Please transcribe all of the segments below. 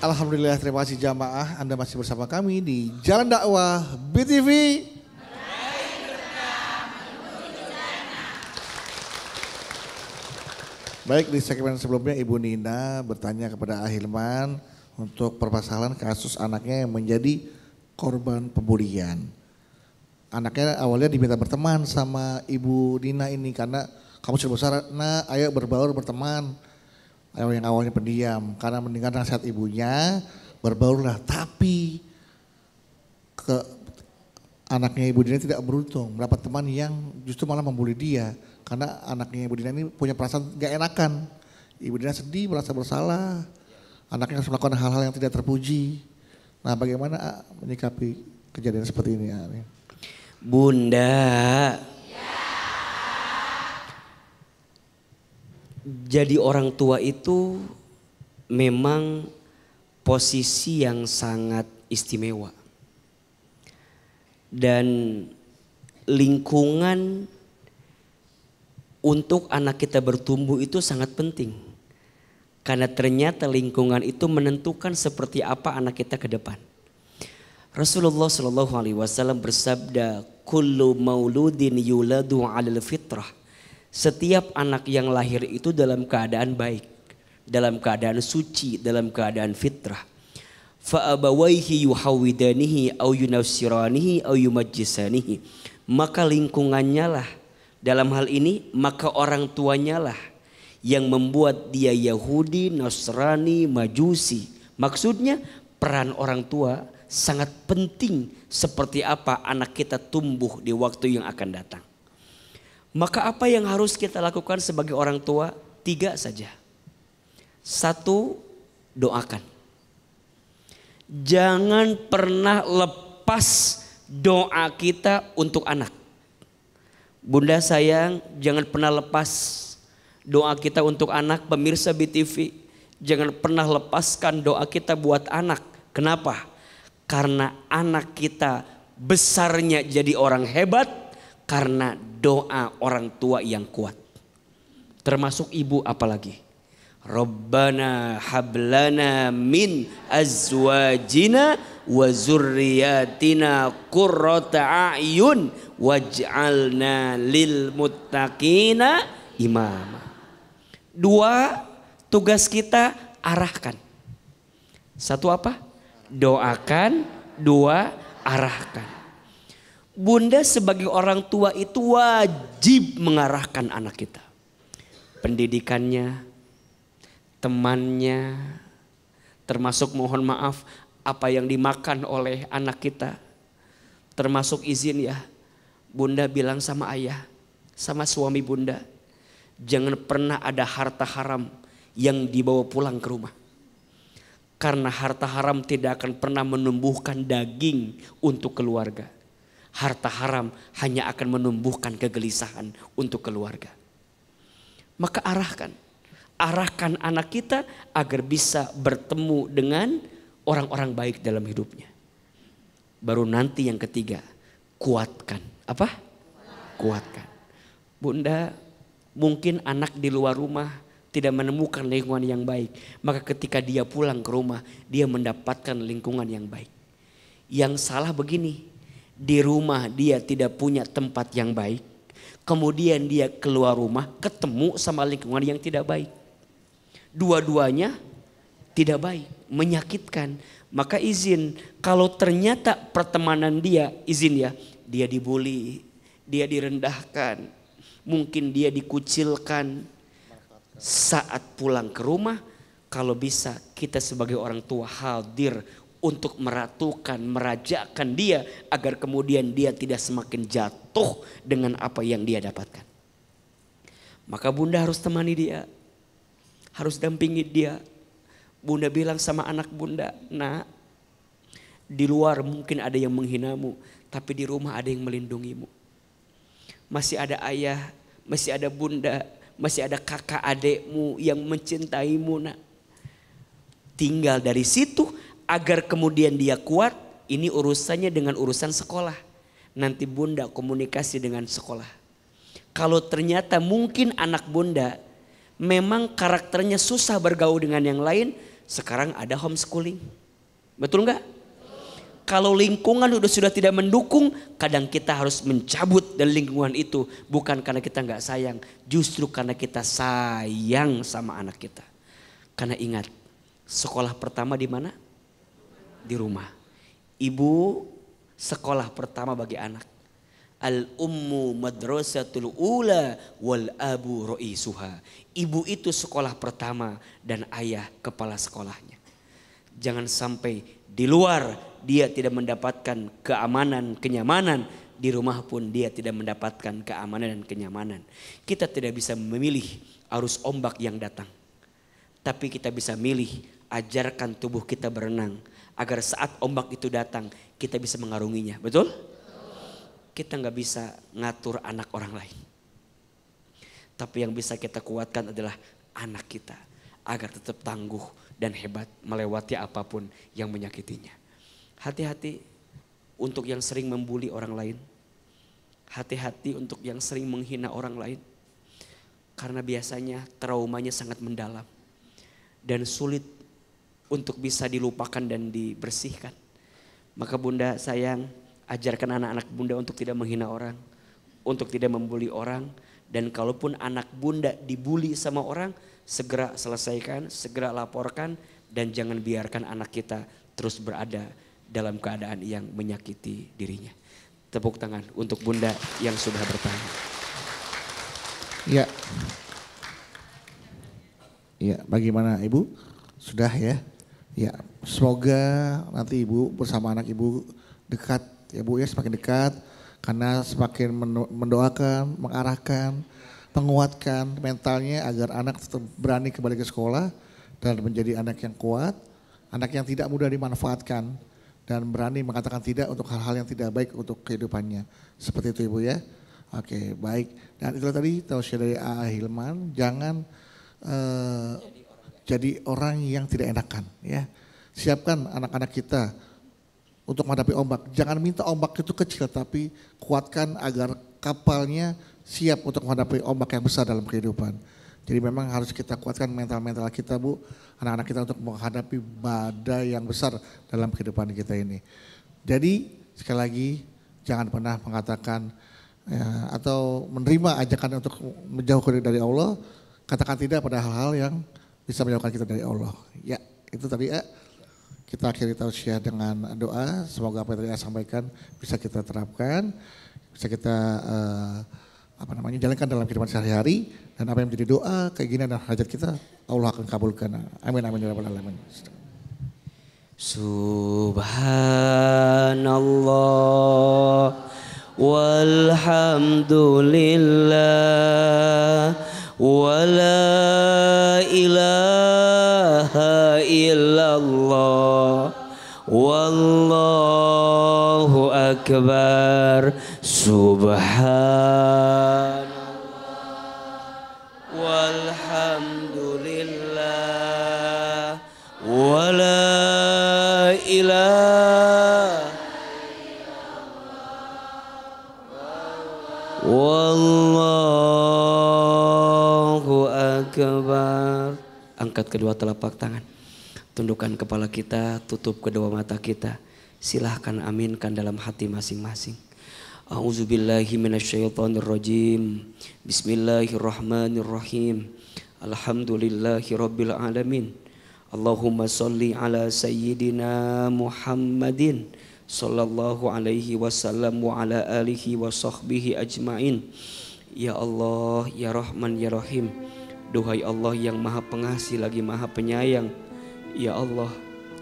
Alhamdulillah, terima kasih jamaah. Anda masih bersama kami di Jalan Dakwah BTV. Baik, di segmen sebelumnya Ibu Nina bertanya kepada Ahilman untuk permasalahan kasus anaknya yang menjadi korban pembulian. Anaknya awalnya diminta berteman sama Ibu Nina ini karena kamu sudah besar, nah ayo berbaur berteman. Yang awalnya pendiam karena mendengar nasihat ibunya berbaurlah, tapi anaknya Ibu Dina tidak beruntung mendapat teman yang justru malah membuli dia karena anaknya Ibu Dina ini punya perasaan gak enakan. Ibu Dina sedih, merasa bersalah, anaknya harus melakukan hal-hal yang tidak terpuji. Nah, bagaimana menyikapi kejadian seperti ini? Bunda, jadi orang tua itu memang posisi yang sangat istimewa. Dan lingkungan untuk anak kita bertumbuh itu sangat penting. Karena ternyata lingkungan itu menentukan seperti apa anak kita ke depan. Rasulullah SAW bersabda, "Kullu mauludin yuladu 'alal fitrah." Setiap anak yang lahir itu dalam keadaan baik, dalam keadaan suci, dalam keadaan fitrah. Fa abawaihi yuhawidanihi au yunassiranihi au yumajjisanihi. Maka lingkungannya lah, dalam hal ini maka orang tuanya lah yang membuat dia Yahudi, Nasrani, Majusi. Maksudnya peran orang tua sangat penting seperti apa anak kita tumbuh di waktu yang akan datang. Maka apa yang harus kita lakukan sebagai orang tua? 3 saja. 1, doakan. Jangan pernah lepas doa kita untuk anak. Bunda sayang, jangan pernah lepas doa kita untuk anak. Pemirsa BTV, jangan pernah lepaskan doa kita buat anak. Kenapa? Karena anak kita besarnya jadi orang hebat karena doa orang tua yang kuat. Termasuk ibu apalagi. Rabbana hablana min azwajina wa zurriyatina qurrata a'yun waj'alna lil muttaqina imama. 2, tugas kita arahkan. 1 apa? Doakan. 2, arahkan. Bunda sebagai orang tua itu wajib mengarahkan anak kita. Pendidikannya, temannya, termasuk mohon maaf apa yang dimakan oleh anak kita. Termasuk izin ya, Bunda bilang sama ayah, sama suami Bunda, jangan pernah ada harta haram yang dibawa pulang ke rumah. Karena harta haram tidak akan pernah menumbuhkan daging untuk keluarga. Harta haram hanya akan menumbuhkan kegelisahan untuk keluarga. Maka arahkan anak kita agar bisa bertemu dengan orang-orang baik dalam hidupnya. Baru nanti yang ketiga, kuatkan. Apa? Kuatkan. Bunda, mungkin anak di luar rumah tidak menemukan lingkungan yang baik. Maka ketika dia pulang ke rumah, dia mendapatkan lingkungan yang baik. Yang salah begini, di rumah dia tidak punya tempat yang baik. Kemudian dia keluar rumah ketemu sama lingkungan yang tidak baik. Dua-duanya tidak baik, menyakitkan. Maka izin, kalau ternyata pertemanan dia, izin ya, dia dibully, dia direndahkan, mungkin dia dikucilkan. Saat pulang ke rumah, kalau bisa kita sebagai orang tua hadir untuk meratukan, merajakan dia agar kemudian dia tidak semakin jatuh dengan apa yang dia dapatkan. Maka Bunda harus temani dia, harus dampingi dia. Bunda bilang sama anak Bunda, "Nak, di luar mungkin ada yang menghinamu, tapi di rumah ada yang melindungimu. Masih ada ayah, masih ada bunda, masih ada kakak adekmu yang mencintaimu, nak. Tinggal dari situ agar kemudian dia kuat. Ini urusannya dengan urusan sekolah. Nanti Bunda komunikasi dengan sekolah. Kalau ternyata mungkin anak Bunda memang karakternya susah bergaul dengan yang lain, Sekarang ada homeschooling. Betul nggak? Kalau lingkungan sudah tidak mendukung, kadang kita harus mencabut dari lingkungan itu. Bukan karena kita nggak sayang, justru karena kita sayang sama anak kita. Karena ingat, sekolah pertama di mana? Di rumah. Ibu sekolah pertama bagi anak. Al-ummu madrasatul ula wal abu ro'isuha. Ibu itu sekolah pertama dan ayah kepala sekolahnya. Jangan sampai di luar dia tidak mendapatkan keamanan, kenyamanan. Di rumah pun dia tidak mendapatkan keamanan dan kenyamanan. Kita tidak bisa memilih arus ombak yang datang. Tapi kita bisa milih, ajarkan tubuh kita berenang. Agar saat ombak itu datang, kita bisa mengarunginya. Betul? Kita nggak bisa ngatur anak orang lain. Tapi yang bisa kita kuatkan adalah anak kita. Agar tetap tangguh dan hebat melewati apapun yang menyakitinya. Hati-hati untuk yang sering membuli orang lain. Hati-hati untuk yang sering menghina orang lain. Karena biasanya traumanya sangat mendalam. Dan sulit untuk bisa dilupakan dan dibersihkan. Maka Bunda sayang, ajarkan anak-anak Bunda untuk tidak menghina orang. Untuk tidak membuli orang. Dan kalaupun anak Bunda dibuli sama orang, segera selesaikan, segera laporkan. Dan jangan biarkan anak kita terus berada dalam keadaan yang menyakiti dirinya. Tepuk tangan untuk Bunda yang sudah bertanya. Ya. Ya, bagaimana Ibu? Sudah ya? Ya, semoga nanti Ibu bersama anak Ibu dekat ya Bu ya, semakin dekat. Karena semakin mendoakan, mengarahkan, menguatkan mentalnya agar anak tetap berani kembali ke sekolah dan menjadi anak yang kuat, anak yang tidak mudah dimanfaatkan dan berani mengatakan tidak untuk hal-hal yang tidak baik untuk kehidupannya. Seperti itu Ibu ya. Oke, baik. Dan itulah tadi tausiah dari A. Hilman, jangan jadi orang yang tidak enakan ya. Siapkan anak-anak kita untuk menghadapi ombak. Jangan minta ombak itu kecil, tapi kuatkan agar kapalnya siap untuk menghadapi ombak yang besar dalam kehidupan. Jadi memang harus kita kuatkan mental-mental kita Bu, anak-anak kita untuk menghadapi badai yang besar dalam kehidupan kita ini. Jadi sekali lagi jangan pernah mengatakan ya, atau menerima ajakan untuk menjauh dari Allah, katakan tidak pada hal-hal yang bisa menjauhkan kita dari Allah. Ya itu tadi ya. Kita akhiri tausiah dengan doa, semoga apa yang tadi saya sampaikan bisa kita terapkan, bisa kita jalankan dalam kehidupan sehari-hari, dan apa yang menjadi doa, keinginan dan hajat kita Allah akan kabulkan. Amin amin ya rabbal alamin. Subhanallah walhamdulillah wa la ilaha illallah wallahu akbar. Subhanallah walhamdulillah wa la ilaha wallahu akbar. Angkat kedua telapak tangan, tundukkan kepala kita, tutup kedua mata kita. Silahkan aminkan dalam hati masing-masing. A'udzubillahi minasyaitonirrajim. Bismillahirrahmanirrahim. Alhamdulillahirabbil alamin. Allahumma sholli ala sayyidina Muhammadin sallallahu alaihi wasallam wa ala alihi wa sahbihi ajmain. Ya Allah, ya Rahman, ya Rahim. Duhai Allah yang Maha Pengasih lagi Maha Penyayang. Ya Allah,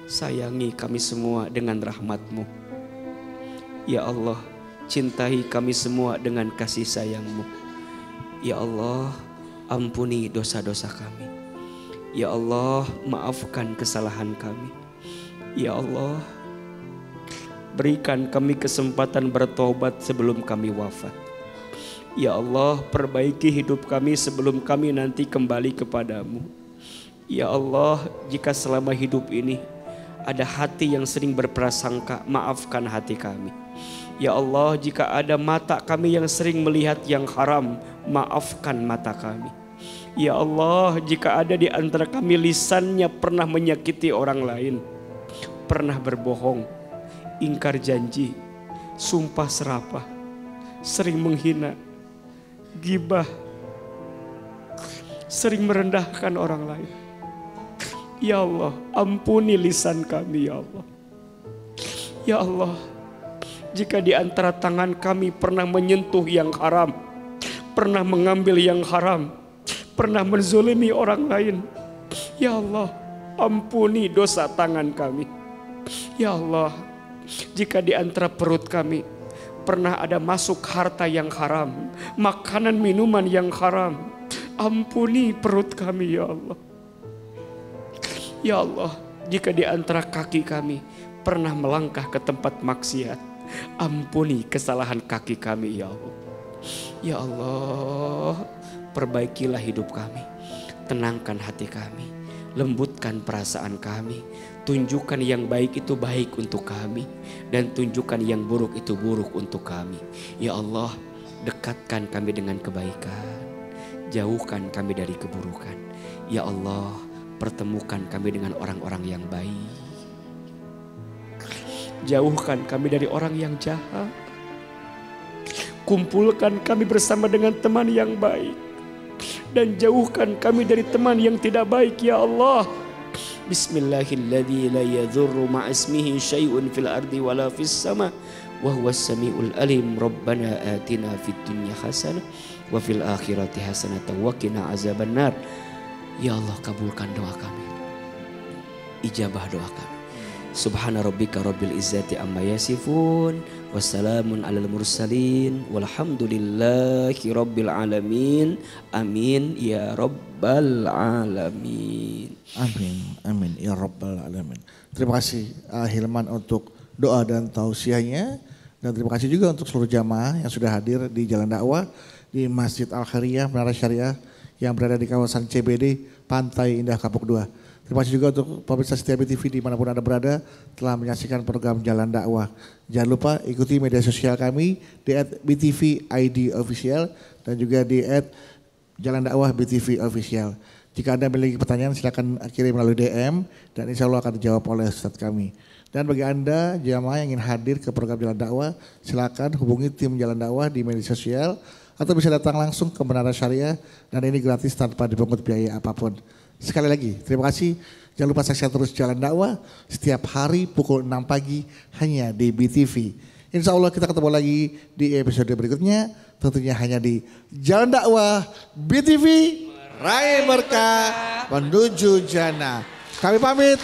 sayangi kami semua dengan rahmat-Mu. Ya Allah, cintai kami semua dengan kasih sayang-Mu. Ya Allah, ampuni dosa-dosa kami. Ya Allah, maafkan kesalahan kami. Ya Allah, berikan kami kesempatan bertobat sebelum kami wafat. Ya Allah, perbaiki hidup kami sebelum kami nanti kembali kepadamu. Ya Allah, jika selama hidup ini ada hati yang sering berprasangka, maafkan hati kami. Ya Allah, jika ada mata kami yang sering melihat yang haram, maafkan mata kami. Ya Allah, jika ada di antara kami lisannya pernah menyakiti orang lain, pernah berbohong, ingkar janji, sumpah serapah, sering menghina, gibah, sering merendahkan orang lain. Ya Allah, ampuni lisan kami ya Allah. Ya Allah, jika di antara tangan kami pernah menyentuh yang haram, pernah mengambil yang haram, pernah menzolimi orang lain, ya Allah, ampuni dosa tangan kami. Ya Allah, jika di antara perut kami pernah ada masuk harta yang haram, makanan minuman yang haram, ampuni perut kami ya Allah. Ya Allah, jika di antara kaki kami pernah melangkah ke tempat maksiat, ampuni kesalahan kaki kami ya Allah. Ya Allah, perbaikilah hidup kami, tenangkan hati kami, lembutkan perasaan kami, tunjukkan yang baik itu baik untuk kami, dan tunjukkan yang buruk itu buruk untuk kami. Ya Allah, dekatkan kami dengan kebaikan, jauhkan kami dari keburukan. Ya Allah, pertemukan kami dengan orang-orang yang baik, jauhkan kami dari orang yang jahat, kumpulkan kami bersama dengan teman yang baik, dan jauhkan kami dari teman yang tidak baik ya Allah. Bismillahilladzi la yadhurru ma'asmihi syai'un fil ardi wala fis sama wa huwas samiul alim. Rabbana atina fid dunya hasanah wa fil akhirati hasanatan wa qina azabannar. Ya Allah, kabulkan doa kami, ijabah doa kami. Subhana rabbika rabbil izzati amma yasifun, wassalamun alal mursalin, walhamdulillahi rabbil alamin. Amin ya rabbal alamin. Amin, amin ya rabbal alamin. Terima kasih Hilman untuk doa dan tausiahnya, dan terima kasih juga untuk seluruh jamaah yang sudah hadir di Jalan Dakwah di Masjid Al Khairiyah Menara Syariah yang berada di kawasan CBD Pantai Indah Kapuk 2. Terima kasih juga untuk pemirsa setia BTV dimanapun Anda berada telah menyaksikan program Jalan Dakwah. Jangan lupa ikuti media sosial kami di @BTV_ID_official dan juga di @Jalan Dakwah BTV Official. Jika Anda memiliki pertanyaan silakan kirim melalui DM dan insya Allah akan dijawab oleh Ustadz kami. Dan bagi Anda jamaah yang ingin hadir ke program Jalan Dakwah, silakan hubungi tim Jalan Dakwah di media sosial atau bisa datang langsung ke Menara Syariah, dan ini gratis tanpa dipungut biaya apapun. Sekali lagi terima kasih. Jangan lupa saksikan terus Jalan Dakwah setiap hari pukul 6 pagi hanya di BTV. Insya Allah kita ketemu lagi di episode berikutnya, tentunya hanya di Jalan Dakwah BTV. Raih berkah menuju jannah. Kami pamit.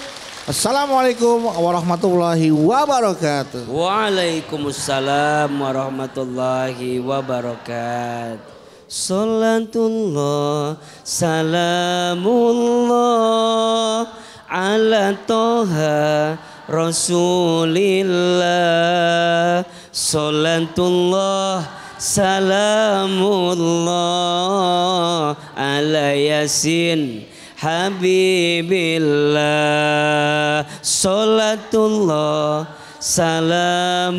Assalamualaikum warahmatullahi wabarakatuh. Waalaikumsalam warahmatullahi wabarakatuh. Salatullah salamullah ala toha rasulillah. Salatullah salamullah ala yasin habibillah. Salatullah salamullah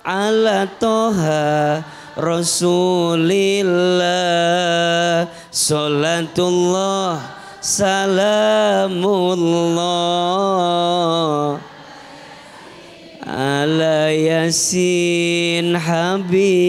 ala toha rasulillah. Salatullah salamullah ala yasin habibillah.